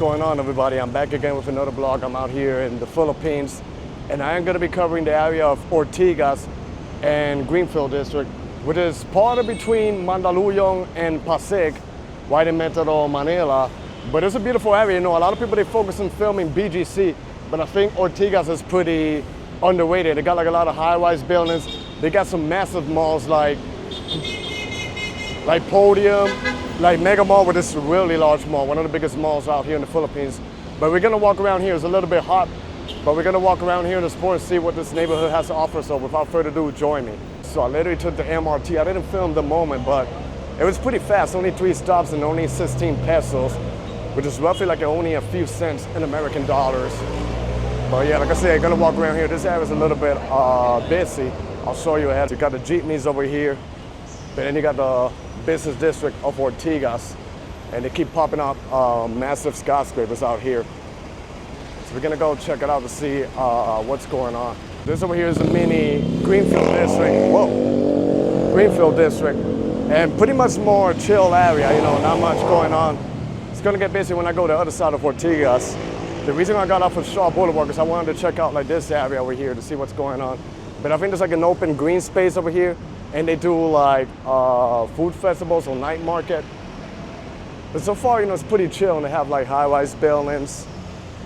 going on, everybody? I'm back again with another vlog. I'm out here in the Philippines, and I am going to be covering the area of Ortigas and Greenfield district, which is part of between Mandaluyong and Pasig, right in Metro Manila. But it's a beautiful area. You know, a lot of people, they focus on filming BGC, but I think Ortigas is pretty underrated. They got like a lot of high-rise buildings. They got some massive malls like Podium, like Megamall, which is a really large mall, one of the biggest malls out here in the Philippines. But we're gonna walk around here. It's a little bit hot, but we're gonna walk around here in the sport and see what this neighborhood has to offer. So without further ado, join me. So I literally took the MRT. I didn't film the moment, but it was pretty fast. Only 3 stops and only 16 pesos, which is roughly like only a few cents in American dollars. But yeah, like I said, gonna walk around here. This area is a little bit busy. I'll show you ahead. You got the jeepneys over here, but then you got the business district of Ortigas, and they keep popping up massive skyscrapers out here. So we're gonna go check it out to see what's going on. This over here is a mini Greenfield district. Whoa, Greenfield district, and pretty much more chill area. You know, not much going on. It's gonna get busy when I go to the other side of Ortigas. The reason I got off of Shaw Boulevard is I wanted to check out like this area over here to see what's going on. But I think there's like an open green space over here, and they do like food festivals or night market. But so far, you know, it's pretty chill, and they have like high-rise buildings.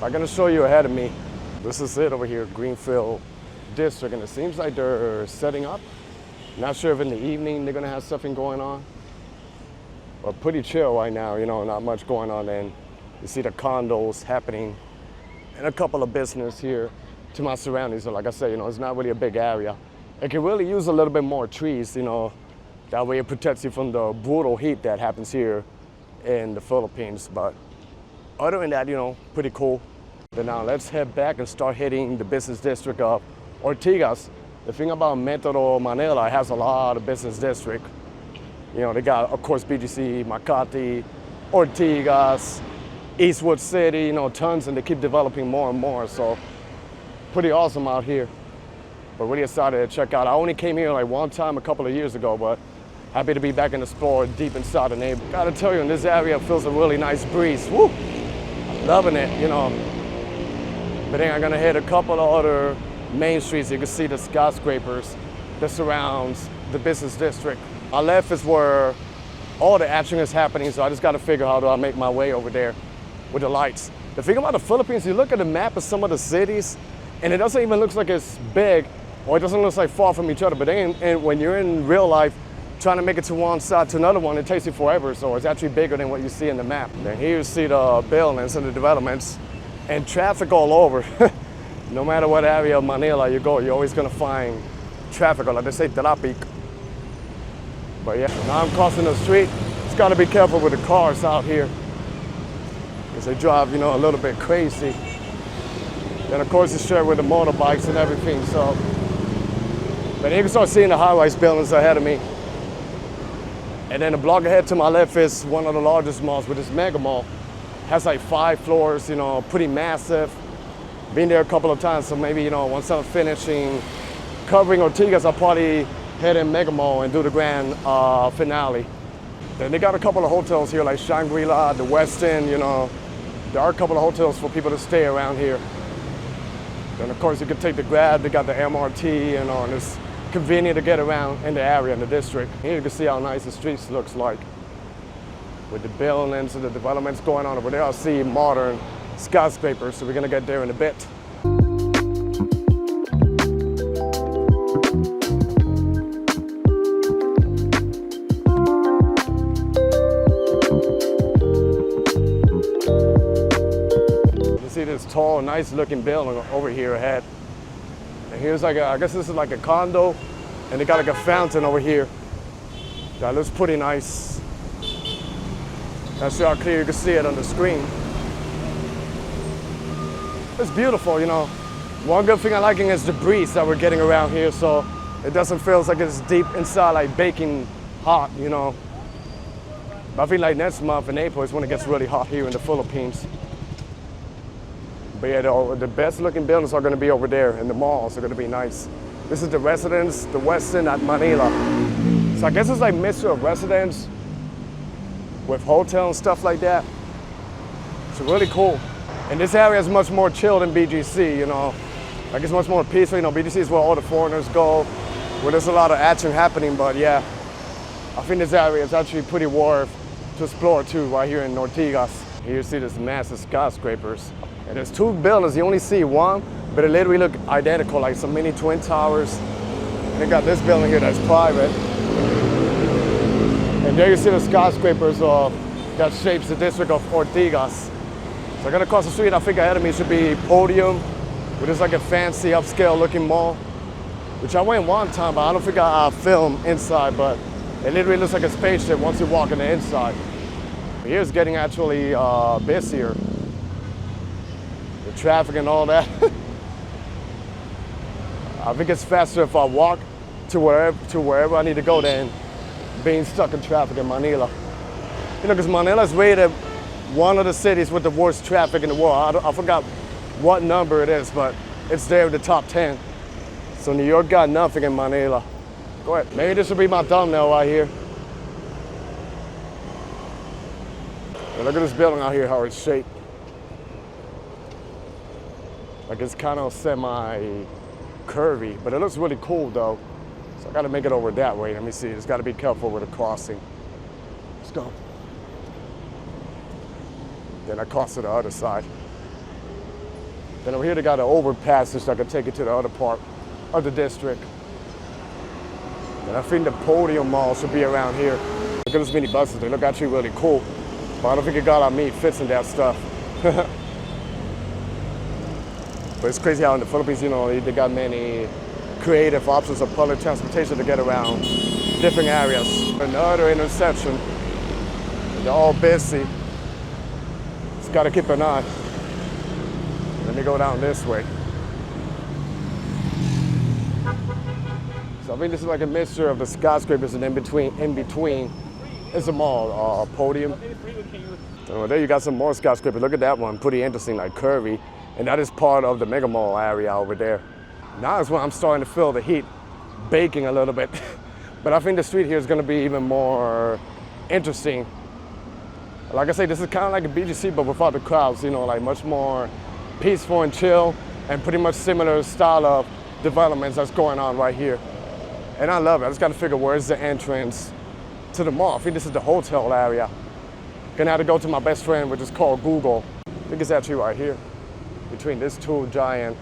I'm gonna show you ahead of me. This is it over here, Greenfield district, and it seems like they're setting up. Not sure if in the evening they're gonna have something going on. But pretty chill right now, you know, not much going on. And you see the condos happening and a couple of business here to my surroundings. So like I said, you know, it's not really a big area. It can really use a little bit more trees, you know, that way it protects you from the brutal heat that happens here in the Philippines. But other than that, you know, pretty cool. But now let's head back and start hitting the business district of Ortigas. The thing about Metro Manila, it has a lot of business district. You know, they got, of course, BGC, Makati, Ortigas, Eastwood City, you know, tons, and they keep developing more and more. So pretty awesome out here. But really excited to check out. I only came here like one time a couple of years ago, but happy to be back in the sport deep inside the neighborhood. Gotta tell you, in this area, it feels a really nice breeze. Woo! Loving it, you know. But then I'm gonna hit a couple of other main streets. You can see the skyscrapers that surrounds the business district. My left is where all the action is happening, so I just gotta figure how do I make my way over there with the lights. The thing about the Philippines, you look at the map of some of the cities, and it doesn't even look like it's big, or it doesn't look like far from each other. But then and when you're in real life, trying to make it to one side to another one, it takes you forever. So it's actually bigger than what you see in the map. Then here you see the buildings and the developments and traffic all over. No matter what area of Manila you go, you're always gonna find traffic, or like they say, traffic. But yeah, now I'm crossing the street. Just gotta be careful with the cars out here, because they drive, you know, a little bit crazy. Then of course it's shared with the motorbikes and everything, so. But you can start seeing the high-rise buildings ahead of me. And then the block ahead to my left is one of the largest malls, which is Megamall. Has like 5 floors, you know, pretty massive. Been there a couple of times, so maybe, you know, once I'm finishing covering Ortigas, I'll probably head in Megamall and do the grand finale. Then they got a couple of hotels here like Shangri-La, the Westin, you know. There are a couple of hotels for people to stay around here. Then of course you can take the Grab, they got the MRT, you know, and it's convenient to get around in the area, in the district. Here you can see how nice the streets looks like with the buildings and the developments going on over there. I see modern skyscrapers, so we're gonna get there in a bit. See this tall, nice looking building over here ahead. And here's like I guess this is like a condo, and they got like a fountain over here. That looks pretty nice. That's how clear you can see it on the screen. It's beautiful, you know. One good thing I like is the breeze that we're getting around here, so it doesn't feel like it's deep inside, like baking hot, you know. But I feel like next month in April is when it gets really hot here in the Philippines. But yeah, the best looking buildings are going to be over there, and the malls are going to be nice. This is the residence, the Westin at Manila. So I guess it's like mixture of residence with hotel and stuff like that. It's really cool. And this area is much more chill than BGC, you know. Like it's much more peaceful, you know. BGC is where all the foreigners go, where there's a lot of action happening, but yeah, I think this area is actually pretty worth to explore too, right here in Ortigas. Here you see this massive skyscrapers. And there's two buildings, you only see one, but they literally look identical, like some mini twin towers. And they got this building here that's private. And there you see the skyscrapers that shapes the district of Ortigas. So I got across the street, I think ahead of me should be Podium, which is like a fancy upscale looking mall, which I went one time, but I don't think I filmed inside, but it literally looks like a spaceship once you walk on the inside. Here's getting actually busier. The traffic and all that. I think it's faster if I walk to wherever I need to go than being stuck in traffic in Manila. You know, because Manila is rated one of the cities with the worst traffic in the world. I forgot what number it is, but it's there in the top 10. So New York got nothing in Manila. Go ahead. Maybe this will be my thumbnail right here. And look at this building out here, how it's shaped. Like it's kind of semi-curvy, but it looks really cool though. So I gotta make it over that way. Let me see, just gotta be careful with the crossing. Let's go. Then I cross to the other side. Then over here they got an overpass so I can take it to the other part of the district. And I think the Podium Mall should be around here. Look at those mini buses, they look actually really cool. But I don't think a guy like me fits in that stuff. But it's crazy how in the Philippines, you know, they got many creative options of public transportation to get around different areas. Another intersection, they're all busy. Just gotta keep an eye. Let me go down this way. So I think this is like a mixture of the skyscrapers, and in between is a mall, Podium. Oh, there you got some more skyscrapers. Look at that one, pretty interesting, like curvy. And that is part of the Megamall area over there. Now is when I'm starting to feel the heat baking a little bit. But I think the street here is gonna be even more interesting. Like I say, this is kind of like a BGC, but without the crowds, you know, like much more peaceful and chill, and pretty much similar style of developments that's going on right here. And I love it. I just gotta figure where's the entrance to the mall. I think this is the hotel area. Gonna have to go to my best friend, which is called Google. I think it's actually right here, between these two giant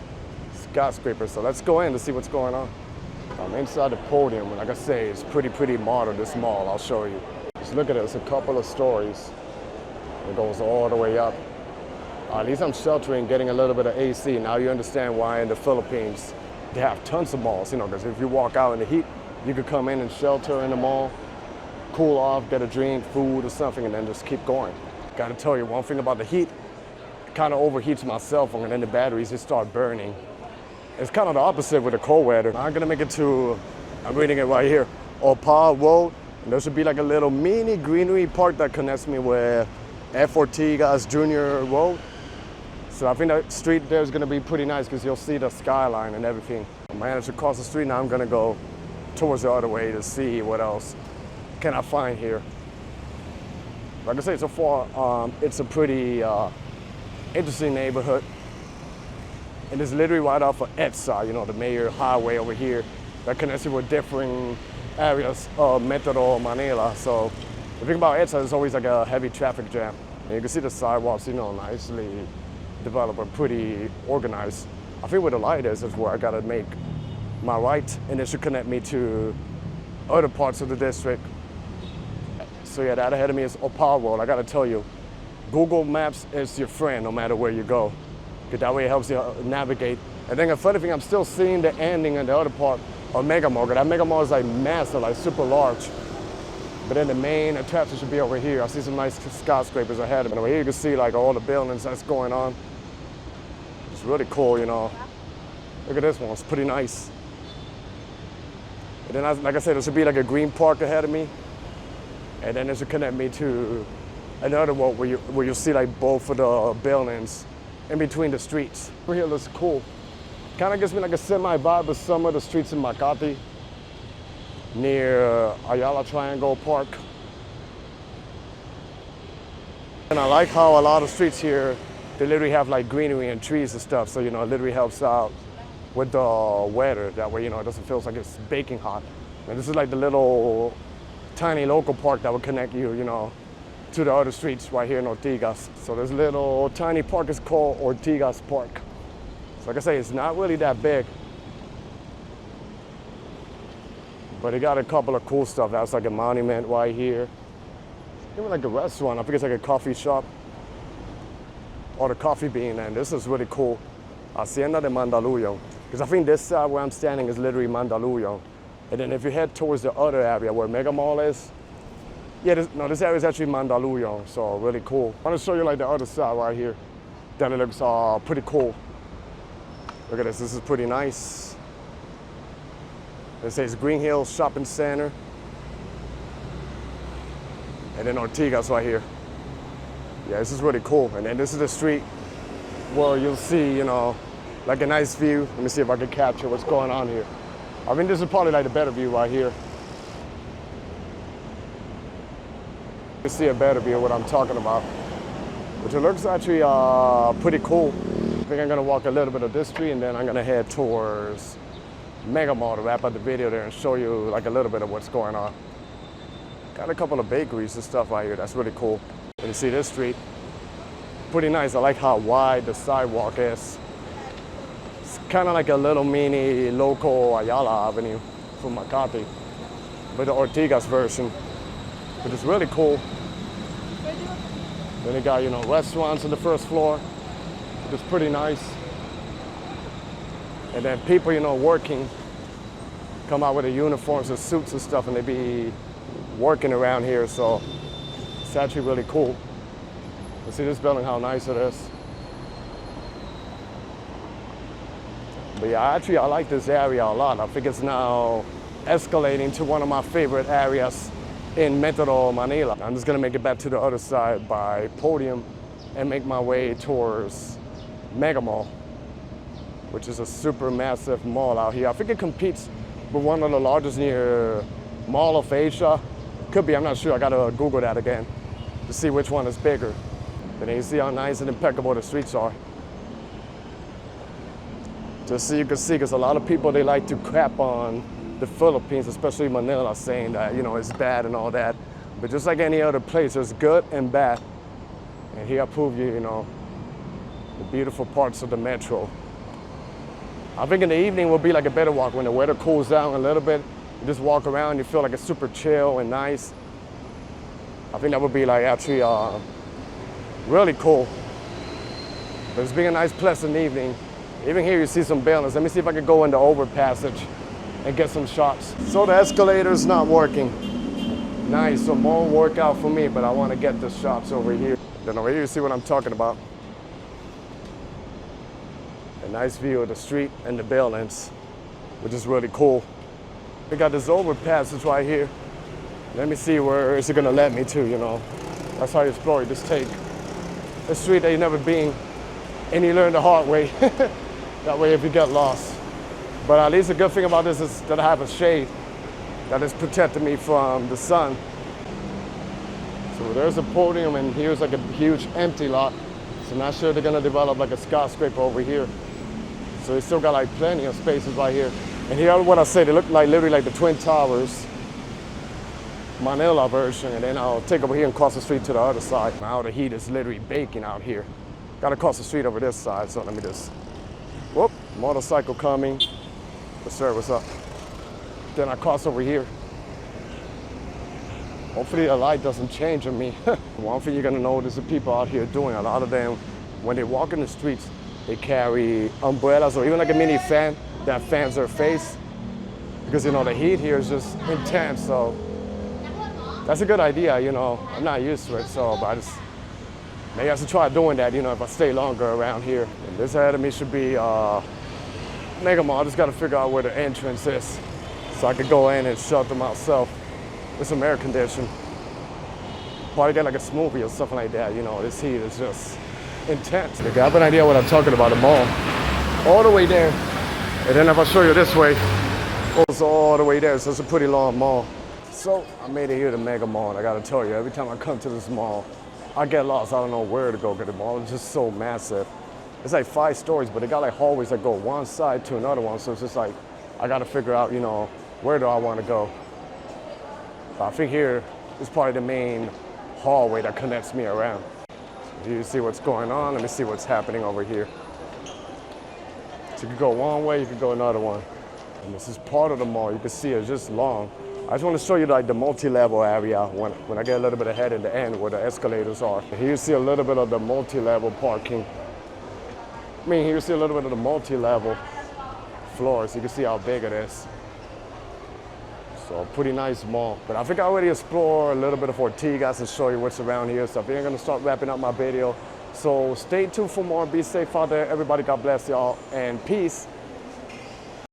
skyscrapers. So let's go in to see what's going on. I'm inside the Podium, and like I say, it's pretty modern, this mall. I'll show you. Just look at it, it's a couple of stories. It goes all the way up. At least I'm sheltering, getting a little bit of AC. Now you understand why in the Philippines they have tons of malls, you know, because if you walk out in the heat, you could come in and shelter in the mall, cool off, get a drink, food or something, and then just keep going. Gotta tell you one thing about the heat, it kind of overheats my cell phone, and then the batteries just start burning. It's kind of the opposite with the cold weather. I'm gonna make it to, I'm reading it right here, Opal Road, and there should be like a little mini greenery park that connects me with F. Ortigas Jr. Road. So I think that street there is gonna be pretty nice because you'll see the skyline and everything. I managed to cross the street, now I'm gonna go towards the other way to see what else can I find here. Like I say, so far, it's a pretty interesting neighborhood. And it's literally right off of EDSA, you know, the major highway over here that connects you with different areas of Metro Manila. So the thing about EDSA is always like a heavy traffic jam. And you can see the sidewalks, you know, nicely developed and pretty organized. I think where the light is where I gotta make my right, and it should connect me to other parts of the district. So yeah, that ahead of me is Opal Road. I gotta tell you, Google Maps is your friend no matter where you go. Because that way it helps you navigate. And then a funny thing, I'm still seeing the ending in the other part of Megamall. That Megamall is like massive, like super large. But then the main attraction should be over here. I see some nice skyscrapers ahead of me. Over here you can see like all the buildings that's going on. It's really cool, you know. Look at this one, it's pretty nice. And then, like I said, there should be like a green park ahead of me. And then it should connect me to another road where you'll see like both of the buildings in between the streets. Over here looks cool. Kind of gives me like a semi-vibe of some of the streets in Makati near Ayala Triangle Park. And I like how a lot of streets here, they literally have like greenery and trees and stuff. So, you know, it literally helps out with the weather. That way, you know, it doesn't feel like it's baking hot. And this is like the little tiny local park that would connect you, you know, to the other streets right here in Ortigas. So this little tiny park is called Ortigas Park. So like I say, it's not really that big. But it got a couple of cool stuff. That's like a monument right here. Even like a restaurant, I think it's like a coffee shop. Or the coffee bean, and this is really cool. Hacienda de Mandaluyong. Because I think this side where I'm standing is literally Mandaluyong. And then if you head towards the other area where Megamall is, yeah, this area is actually Mandaluyong, so really cool. I want to show you like the other side right here. That it looks pretty cool. Look at this is pretty nice. It says Greenfield Shopping Center. And then Ortigas right here. Yeah, this is really cool. And then this is the street where you'll see, you know, like a nice view. Let me see if I can capture what's going on here. I mean, this is probably like the better view right here. You see a better view of what I'm talking about. Which it looks actually pretty cool. I think I'm gonna walk a little bit of this street and then I'm gonna head towards Megamall to wrap up the video there and show you like a little bit of what's going on. Got a couple of bakeries and stuff right here. That's really cool. And you see this street, pretty nice. I like how wide the sidewalk is. It's kind of like a little mini local Ayala Avenue from Makati, but the Ortigas version, which is really cool. Then you got, you know, restaurants on the first floor, which is pretty nice. And then people, you know, working, come out with their uniforms and suits and stuff, and they be working around here, so it's actually really cool. You see this building, how nice it is. But yeah, actually I like this area a lot. I think it's now escalating to one of my favorite areas in Metro Manila. I'm just gonna make it back to the other side by Podium and make my way towards Megamall, which is a super massive mall out here. I think it competes with one of the largest near Mall of Asia. Could be, I'm not sure. I gotta Google that again to see which one is bigger. But then you see how nice and impeccable the streets are. Just so you can see, because a lot of people, they like to crap on the Philippines, especially Manila, saying that, you know, it's bad and all that. But just like any other place, there's good and bad. And here I prove you, you know, the beautiful parts of the metro. I think in the evening will be like a better walk when the weather cools down a little bit. You just walk around, you feel like it's super chill and nice. I think that would be like actually really cool. But it's been a nice, pleasant evening. Even here you see some buildings. Let me see if I can go in the overpassage and get some shots. So the escalator's not working. Nice, so more workout for me, but I want to get the shots over here. Then over here you see what I'm talking about. A nice view of the street and the buildings, which is really cool. We got this overpassage right here. Let me see where is it gonna let me to, you know. That's how you explore. You just take a street that you've never been and you learn the hard way. That way if you get lost. But at least the good thing about this is that I have a shade that is protecting me from the sun. So there's a Podium and here's like a huge empty lot. So not sure they're gonna develop like a skyscraper over here. So they still got like plenty of spaces right here. And here what I say, they look like literally like the Twin Towers, Manila version. And then I'll take over here and cross the street to the other side. Now the heat is literally baking out here. Gotta cross the street over this side, so let me just, whoop, motorcycle coming. Yes, sir, what's up? Then I cross over here. Hopefully the light doesn't change on me. One thing you're gonna notice the people out here doing, a lot of them, when they walk in the streets, they carry umbrellas or even like a mini fan that fans their face. Because you know, the heat here is just intense, so that's a good idea, you know. I'm not used to it, so, but I just, maybe I should try doing that, you know, if I stay longer around here. And this ahead of me should be Megamall. I just gotta figure out where the entrance is so I could go in and shelter myself with some air conditioning. Probably get like a smoothie or something like that, you know. This heat is just intense. You have an idea what I'm talking about, the mall. All the way there. And then if I show you this way, it goes all the way there, so it's a pretty long mall. So I made it here to Megamall, and I gotta tell you, every time I come to this mall, I get lost. I don't know where to go, because the mall is just so massive. It's like 5 stories, but they got like hallways that go one side to another one. So it's just like, I got to figure out, you know, where do I want to go? I think here is probably the main hallway that connects me around. So you see what's going on? Let me see what's happening over here. So you could go one way, you could go another one. And this is part of the mall. You can see it's just long. I just want to show you like the multi-level area when I get a little bit ahead in the end where the escalators are. Here you see a little bit of the multi-level parking. I mean, here you see a little bit of the multi-level floors. You can see how big it is. So pretty nice mall. But I think I already explored a little bit of Ortigas and show you what's around here. So I think I'm gonna start wrapping up my video. So stay tuned for more. Be safe out there. Everybody, God bless y'all, and peace.